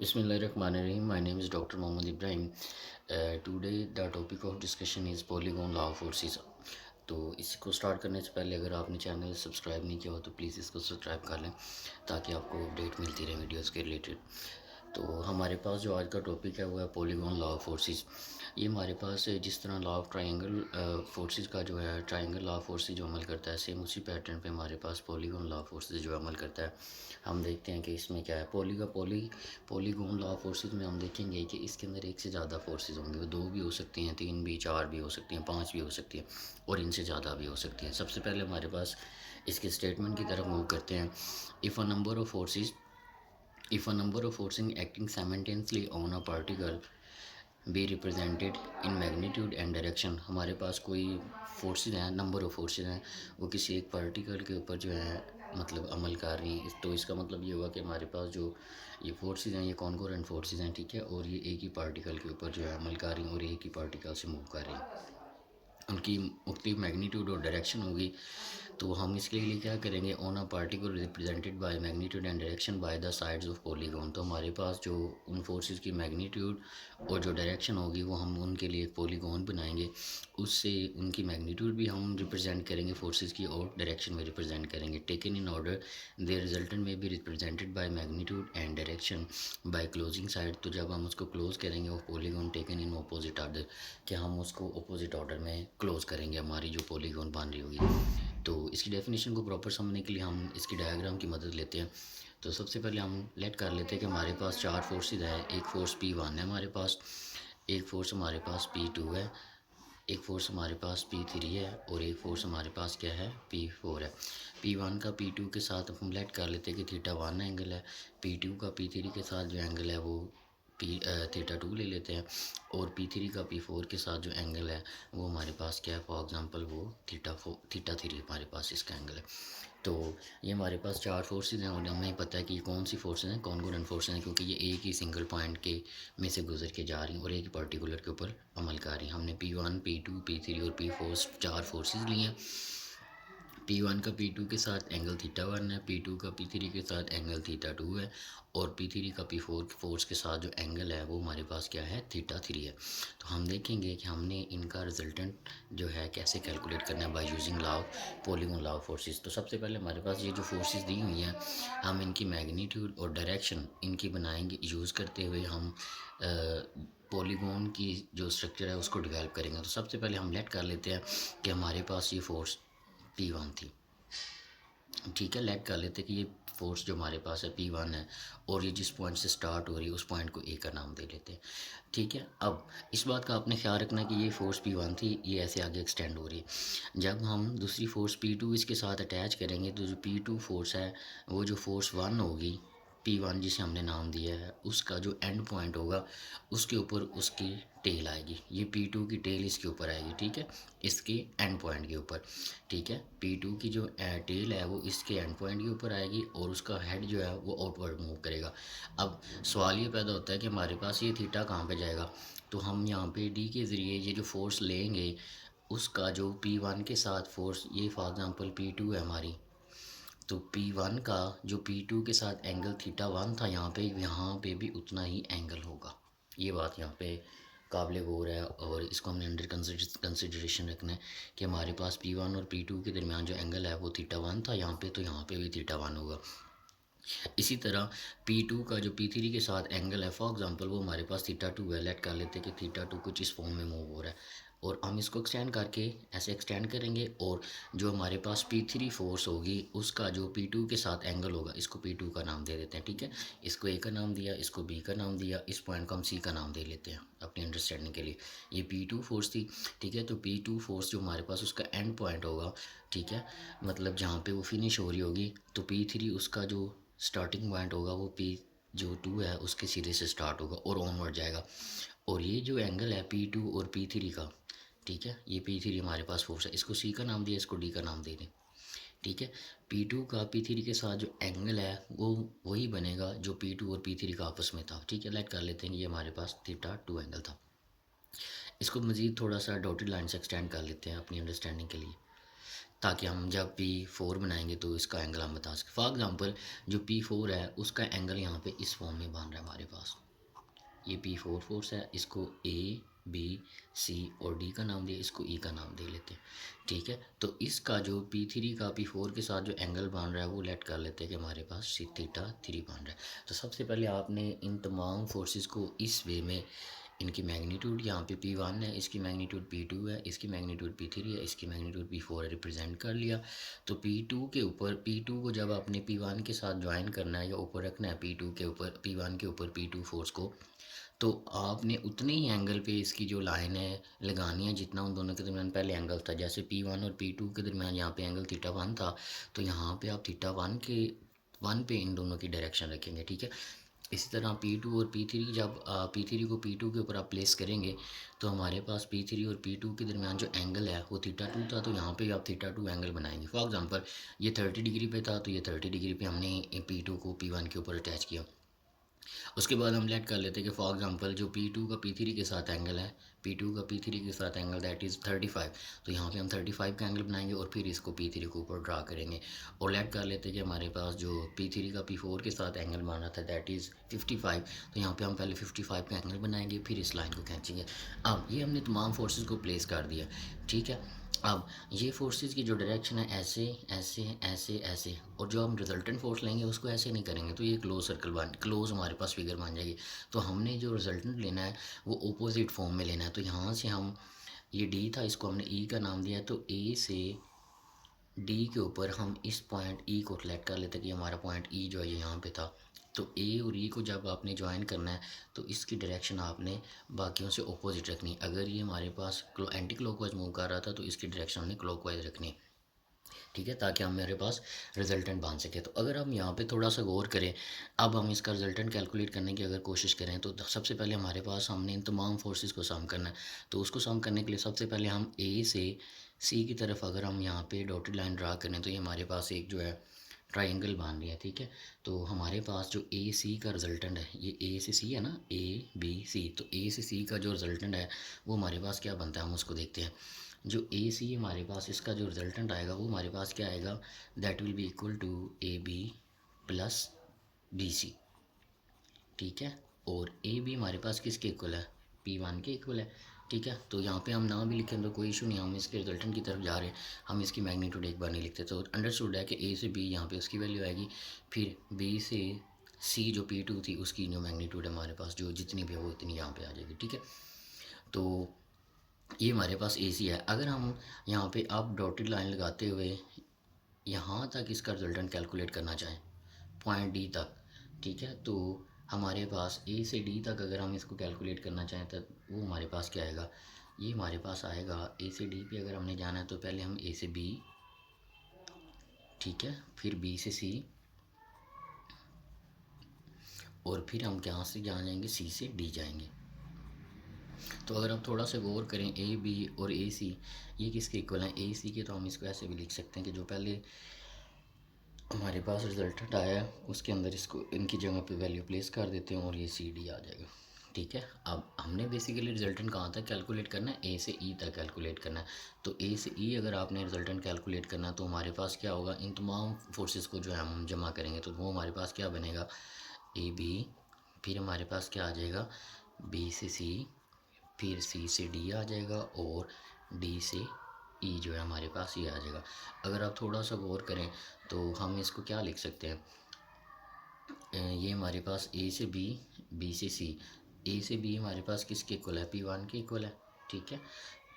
Bismillahirrahmanirrahim. My name is Dr. Mohammad Ibrahim. Today the topic of discussion is polygon law of forces. तो इसको start करने से पहले अगर आपने चैनल सब्सक्राइब नहीं किया हो तो प्लीज़ इसको सब्सक्राइब कर लें ताकि आपको अपडेट मिलती रहे वीडियोस के रिलेटेड। तो हमारे पास जो आज का टॉपिक है वो है पॉलीगॉन लॉ ऑफ फोर्सेस। ये हमारे पास जिस तरह लॉ ऑफ ट्रायंगल फोर्सेस का जो है ट्रायंगल लॉ ऑफ फोर्सेस जो अमल करता है, सेम उसी पैटर्न पे हमारे पास पॉलीगॉन लॉ ऑफ फोर्सेस जो अमल करता है। हम देखते हैं कि इसमें क्या है। पॉलीगॉन लॉ ऑफ फोर्सेस में हम देखेंगे कि इसके अंदर एक से ज़्यादा फोर्सेस होंगे। वो दो भी हो सकती हैं, तीन भी, चार भी हो सकती हैं, पाँच भी हो सकती हैं और इनसे ज़्यादा भी हो सकती हैं। सबसे पहले हमारे पास इसके स्टेटमेंट की तरफ मूव करते हैं। If a number of forces acting simultaneously on a particle be represented in magnitude and direction। हमारे पास कोई फोर्सेस हैं, नंबर ऑफ फोर्सेस हैं, वो किसी एक पार्टिकल के ऊपर जो है मतलब अमल कर रही हैं। तो इसका मतलब ये हुआ कि हमारे पास जो ये फोर्सेस हैं ये कॉन्कोरेंट फोर्सेस हैं, ठीक है, और ये एक ही पार्टिकल के ऊपर जो है अमल कर रही हैं और एक ही पार्टिकल से मूव कर रही हैं। उनकी मुख्तलिफ मैग्नीट्यूड और डायरेक्शन होगी। तो हम इसके लिए क्या करेंगे, on a particle represented by magnitude and direction by the sides of polygon. तो हमारे पास जो उन फोर्सेस की मैग्नीट्यूड और जो डायरेक्शन होगी वो हम उनके लिए एक पॉलीगॉन बनाएंगे। उससे उनकी मैग्नीट्यूड भी हम रिप्रेजेंट करेंगे फोर्सेस की और डायरेक्शन में रिप्रेजेंट करेंगे। Taken in order their resultant में भी represented by magnitude and direction by closing side. तो जब हम उसको क्लोज करेंगे वो polygon taken in opposite order, कि हम उसको अपोजिट ऑर्डर में क्लोज करेंगे हमारी जो पॉलीगॉन बन रही होगी। तो इसकी डेफिनेशन को प्रॉपर समझने के लिए हम इसकी डायग्राम की मदद लेते हैं। तो सबसे पहले हम लेट कर लेते हैं कि हमारे पास चार फोर्सेज हैं। एक फोर्स P1 है हमारे पास, एक फोर्स हमारे पास P2 है, एक फोर्स हमारे पास P3 है और एक फोर्स हमारे पास क्या है, P4 है। P1 का P2 के साथ हम लेट कर लेते हैं कि θ1 एंगल है। P2 का P3 के साथ जो एंगल है वो θ2 ले लेते हैं और P3 का P4 के साथ जो एंगल है वो हमारे पास क्या है, फॉर एग्जांपल वो θ3 हमारे पास इसका एंगल है। तो ये हमारे पास चार फोर्सेज हैं और हमें पता है कि ये कौन सी फोर्सेज हैं, कॉन्कोरेंट फोर्सेज हैं, क्योंकि ये एक ही सिंगल पॉइंट के में से गुजर के जा रही हैं और एक ही पर्टिकुलर के ऊपर अमल कर रही हैं। हमने P1 P2 P3 और P4 चार फोर्सेज लिए हैं। P1 का P2 के साथ एंगल θ1 है, P2 का P3 के साथ एंगल θ2 है और P3 का P4 फोर्स के साथ जो एंगल है वो हमारे पास क्या है, θ3 है। तो हम देखेंगे कि हमने इनका रिजल्टेंट जो है कैसे कैलकुलेट करना है by using law of polygon law of forces. तो सबसे पहले हमारे पास ये जो फोर्सेस दी हुई हैं हम इनकी मैग्नीट्यूड और डायरेक्शन इनकी बनाएंगे यूज़ करते हुए हम पॉलीगॉन की जो स्ट्रक्चर है उसको डेवलप करेंगे। तो सबसे पहले हम लेट कर लेते हैं कि हमारे पास ये फोर्स P1 थी, ठीक है। लेट कर लेते कि ये फोर्स जो हमारे पास है P1 है और ये जिस पॉइंट से स्टार्ट हो रही है उस पॉइंट को ए का नाम दे लेते हैं, ठीक है। अब इस बात का आपने ख्याल रखना कि ये फोर्स P1 थी, ये ऐसे आगे एक्सटेंड हो रही है। जब हम दूसरी फोर्स P2 इसके साथ अटैच करेंगे तो जो P2 फोर्स है वो जो फोर्स 1 होगी, P1 जिसे हमने नाम दिया है, उसका जो एंड पॉइंट होगा उसके ऊपर उसकी टेल आएगी। ये P2 की टेल इसके ऊपर आएगी, ठीक है, इसके एंड पॉइंट के ऊपर, ठीक है। P2 की जो टेल है वो इसके एंड पॉइंट के ऊपर आएगी और उसका हेड जो है वो आउटवर्ड मूव करेगा। अब सवाल ये पैदा होता है कि हमारे पास ये थीटा कहाँ पे जाएगा। तो हम यहाँ पे डी के ज़रिए ये जो फोर्स लेंगे उसका जो P1 के साथ फोर्स, ये फॉर एग्ज़ाम्पल P2 है हमारी, तो P1 का जो P2 के साथ एंगल θ1 था यहाँ पे भी उतना ही एंगल होगा। ये बात यहाँ पे काबिल गौर है और इसको हमने अंडर कंसिडरेशन रखना है कि हमारे पास P1 और P2 के दरमियान जो एंगल है वो θ1 था यहाँ पे, तो यहाँ पे भी θ1 होगा। इसी तरह P2 का जो P3 के साथ एंगल है, फॉर एग्जांपल वो हमारे पास θ2 है। लेट कर लेते हैं कि θ2 कुछ इस फॉर्म में मूव हो रहा है और हम इसको एक्सटेंड करके ऐसे एक्सटेंड करेंगे और जो हमारे पास P3 फोर्स होगी उसका जो P2 के साथ एंगल होगा, इसको P2 का नाम दे देते हैं, ठीक है। इसको A का नाम दिया, इसको B का नाम दिया, इस पॉइंट को हम C का नाम दे लेते हैं अपनी अंडरस्टैंडिंग के लिए। ये P2 फोर्स थी, ठीक है। तो P2 फोर्स जो हमारे पास उसका एंड पॉइंट होगा, ठीक है, मतलब जहाँ पे वो फिनिश हो रही होगी, तो P3 उसका जो स्टार्टिंग पॉइंट होगा वो P जो 2 है उसके सिरे से स्टार्ट होगा और ऑनवर्ड जाएगा। और ये जो एंगल है P2 और P3 का, ठीक है, ये P3 हमारे पास फोर्स है, इसको C का नाम दिया, इसको D का नाम दे दें, ठीक है। P2 का P3 के साथ जो एंगल है वो वही बनेगा जो P2 और P3 का आपस में था, ठीक है। लेट कर लेते हैं ये हमारे पास θ2 एंगल था। इसको मज़ीद थोड़ा सा डॉटेड लाइन से एक्सटेंड कर लेते हैं अपनी अंडरस्टैंडिंग के लिए। ताकि हम जब P4 बनाएंगे तो इसका एंगल हम बता सकें। फॉर एग्ज़ाम्पल जो P4 है उसका एंगल यहाँ पे इस फॉर्म में बन रहा है हमारे पास। ये P4 फोर्स है, इसको A B C और D का नाम दिया, इसको E का नाम दे लेते हैं। ठीक है, तो इसका जो P3 का P4 के साथ जो एंगल बन रहा है वो लेट कर लेते हैं कि हमारे पास θ3 बन रहा है। तो सबसे पहले आपने इन तमाम फोर्सेस को इस वे में, इनकी मैग्नीट्यूड यहाँ पे P1 है, इसकी मैग्नीट्यूड P2 है, इसकी मैग्नीट्यूड P3 है, इसकी मैग्नीट्यूड P4 है, रिप्रेजेंट कर लिया। तो P2 के ऊपर, P2 को जब आपने P1 के साथ ज्वाइन करना है या ऊपर रखना है P2 के ऊपर, P1 के ऊपर P2 फोर्स को, तो आपने उतने ही एंगल पे इसकी जो लाइन है लगानी है जितना उन दोनों के दरमियान पहले एंगल था। जैसे P1 और P2 के दरमियान यहाँ पे एंगल θ1 था, तो यहाँ पे आप θ1 के 1 पे इन दोनों की डायरेक्शन रखेंगे। ठीक है, इसी तरह P2 और P3, जब P3 को P2 के ऊपर आप प्लेस करेंगे तो हमारे पास P3 और P2 के दरमियान जो एंगल है वो θ2 था, तो यहाँ पे आप θ2 एंगल बनाएंगे। फॉर एग्जांपल ये 30 डिग्री पे था, तो ये 30 डिग्री पे हमने P2 को P1 के ऊपर अटैच किया। उसके बाद हम लेट कर लेते हैं कि फॉर एग्जांपल जो P2 का P3 के साथ एंगल है, P2 का P3 के साथ एंगल दैट इज़ 35, तो यहाँ पे हम 35 का एंगल बनाएंगे और फिर इसको P3 के ऊपर ड्रा करेंगे। और लेट कर लेते हैं कि हमारे पास जो P3 का P4 के साथ एंगल बना था दैट इज़ 55, तो यहाँ पे हम पहले 55 का एंगल बनाएंगे, फिर इस लाइन को खींचेंगे। अब ये हमने तमाम फोर्सेस को प्लेस कर दिया। ठीक है, अब ये फोर्सेस की जो डायरेक्शन है ऐसे ऐसे ऐसे ऐसे, और जो हम रिजल्टेंट फोर्स लेंगे उसको ऐसे नहीं करेंगे, तो ये क्लोज सर्कल बन, क्लोज हमारे पास फिगर बन जाएगी। तो हमने जो रिजल्टेंट लेना है वो ओपोजिट फॉर्म में लेना है। तो यहाँ से हम, ये डी था, इसको हमने ई का नाम दिया है, तो ए से डी के ऊपर हम इस पॉइंट ई को सेलेक्ट कर लेते हैं कि हमारा पॉइंट ई जो है ये यहाँ पे था। तो ए और ई को जब आपने ज्वाइन करना है तो इसकी डायरेक्शन आपने बाकियों से अपोजिट रखनी है। अगर ये हमारे पास एंटी क्लॉकवाइज मूव कर रहा था तो इसकी डायरेक्शन हमने क्लॉकवाइज रखनी है। ठीक है, ताकि हमारे पास रिजल्टेंट बन सके। तो अगर हम यहाँ पे थोड़ा सा गौर करें, अब हम इसका रिजल्टेंट कैलकुलेट करने की अगर कोशिश करें तो सबसे पहले हमारे पास, हमने इन तमाम फोर्सेस को सम करना है। तो उसको सम करने के लिए सबसे पहले हम ए से सी की तरफ अगर हम यहाँ पे डॉटेड लाइन ड्रा करें तो ये हमारे पास एक जो है ट्राइंगल बन रही है। ठीक है, तो हमारे पास जो ए सी का रिजल्टेंट है, ये ए से सी है ना, ए बी सी, तो ए से सी का जो रिजल्टेंट है वो हमारे पास क्या बनता है, हम उसको देखते हैं। जो ए सी हमारे पास, इसका जो रिजल्टेंट आएगा वो हमारे पास क्या आएगा, that will be equal to A B plus B C. ठीक है, और ए बी हमारे पास किसके इक्वल है, P1 के इक्वल है। ठीक है, तो यहाँ पे हम ना भी लिखें तो कोई इशू नहीं, हम इसके रिजल्टेंट की तरफ जा रहे हैं, हम इसकी मैग्नीट्यूड एक बार नहीं लिखते। तो अंडरस्टूड है कि ए से बी यहाँ पे उसकी वैल्यू आएगी, फिर बी से सी जो P2 थी उसकी जो मैग्नीट्यूड है हमारे पास, जो जितनी भी है वो इतनी यहाँ पे आ जाएगी। ठीक है, तो ये हमारे पास ए सी है। अगर हम यहाँ पे आप डॉटेड लाइन लगाते हुए यहाँ तक इसका रिजल्टेंट कैलकुलेट करना चाहें, पॉइंट डी तक, ठीक है, तो हमारे पास ए से डी तक अगर हम इसको कैलकुलेट करना चाहें तो वो हमारे पास क्या आएगा, ये हमारे पास आएगा ए से डी पे अगर हमने जाना है तो पहले हम ए से बी, ठीक है, फिर बी से सी, और फिर हम कहाँ से जहाँ जाएंगे, सी से डी जाएंगे। तो अगर आप थोड़ा सा गौर करें, ए बी और ए सी ये किसके इक्वल हैं, ए सी के, तो हम इसको ऐसे भी लिख सकते हैं कि जो पहले हमारे पास रिजल्टेंट आया उसके अंदर इसको इनकी जगह पे वैल्यू प्लेस कर देते हैं और ये सी डी आ जाएगा। ठीक है, अब हमने बेसिकली रिजल्टेंट कहाँ तक कैलकुलेट करना है, ए से ई तक कैलकुलेट करना है। तो ए से ई अगर आपने रिजल्टेंट कैलकुलेट करना है तो हमारे पास क्या होगा, इन तमाम फोर्सेस को जो है हम जमा करेंगे तो वो हमारे पास क्या बनेगा, ए बी, फिर हमारे पास क्या आ जाएगा, बी से सी, फिर सी से डी आ जाएगा, और डी से ई जो है हमारे पास ये आ जाएगा। अगर आप थोड़ा सा गौर करें तो हम इसको क्या लिख सकते हैं, ये हमारे पास ए से बी, बी से सी, ए से बी हमारे पास किसके इक्वल है, P1 के इक्वल है। ठीक है,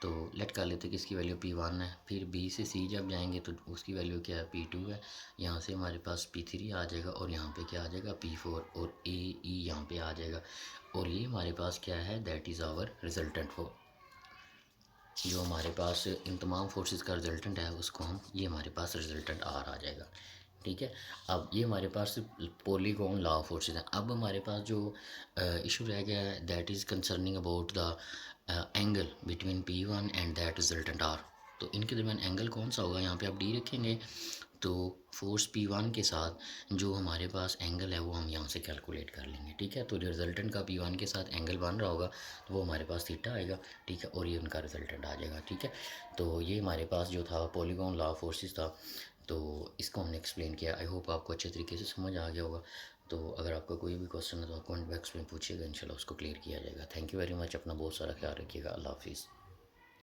तो लेट कर लेते हैं किसकी वैल्यू P1 है, फिर बी से सी जब जाएंगे तो उसकी वैल्यू क्या है, P2 है। यहाँ से हमारे पास P3 आ जाएगा और यहाँ पे क्या आ जाएगा, P4, और ए ई यहाँ पे आ जाएगा, और ये हमारे पास क्या है, that is our resultant for, जो हमारे पास इन तमाम फोर्सेस का रिजल्टेंट है उसको हम, ये हमारे पास रिजल्टेंट आर आ जाएगा। ठीक है, अब ये हमारे पास पॉलीगॉन लॉ ऑफ फोर्सेस हैं। अब हमारे पास जो इशू रह गया है that is concerning about the angle between P1 and that resultant R. तो इनके दरमियान एंगल कौन सा होगा, यहाँ पे आप डी रखेंगे तो फ़ोर्स P1 के साथ जो हमारे पास एंगल है वो हम यहाँ से कैलकुलेट कर लेंगे, ठीक है। तो रिज़ल्टेंट का P1 के साथ एंगल बन रहा होगा तो वो हमारे पास थीटा आएगा, ठीक है, और ये उनका रिज़ल्टेंट आ जाएगा, ठीक है। तो ये हमारे पास जो था पॉलीगॉन लॉ ऑफ फोर्सेस था, तो इसको हमने एक्सप्लेन किया। आई होप आपको अच्छे तरीके से समझ आ गया होगा। तो अगर आपका कोई भी क्वेश्चन है तो आप कमेंट बॉक्स में पूछिएगा, इंशाल्लाह उसको क्लियर किया जाएगा। Thank you very much. अपना बहुत सारा ख्याल रखिएगा। अल्लाह हाफिज़।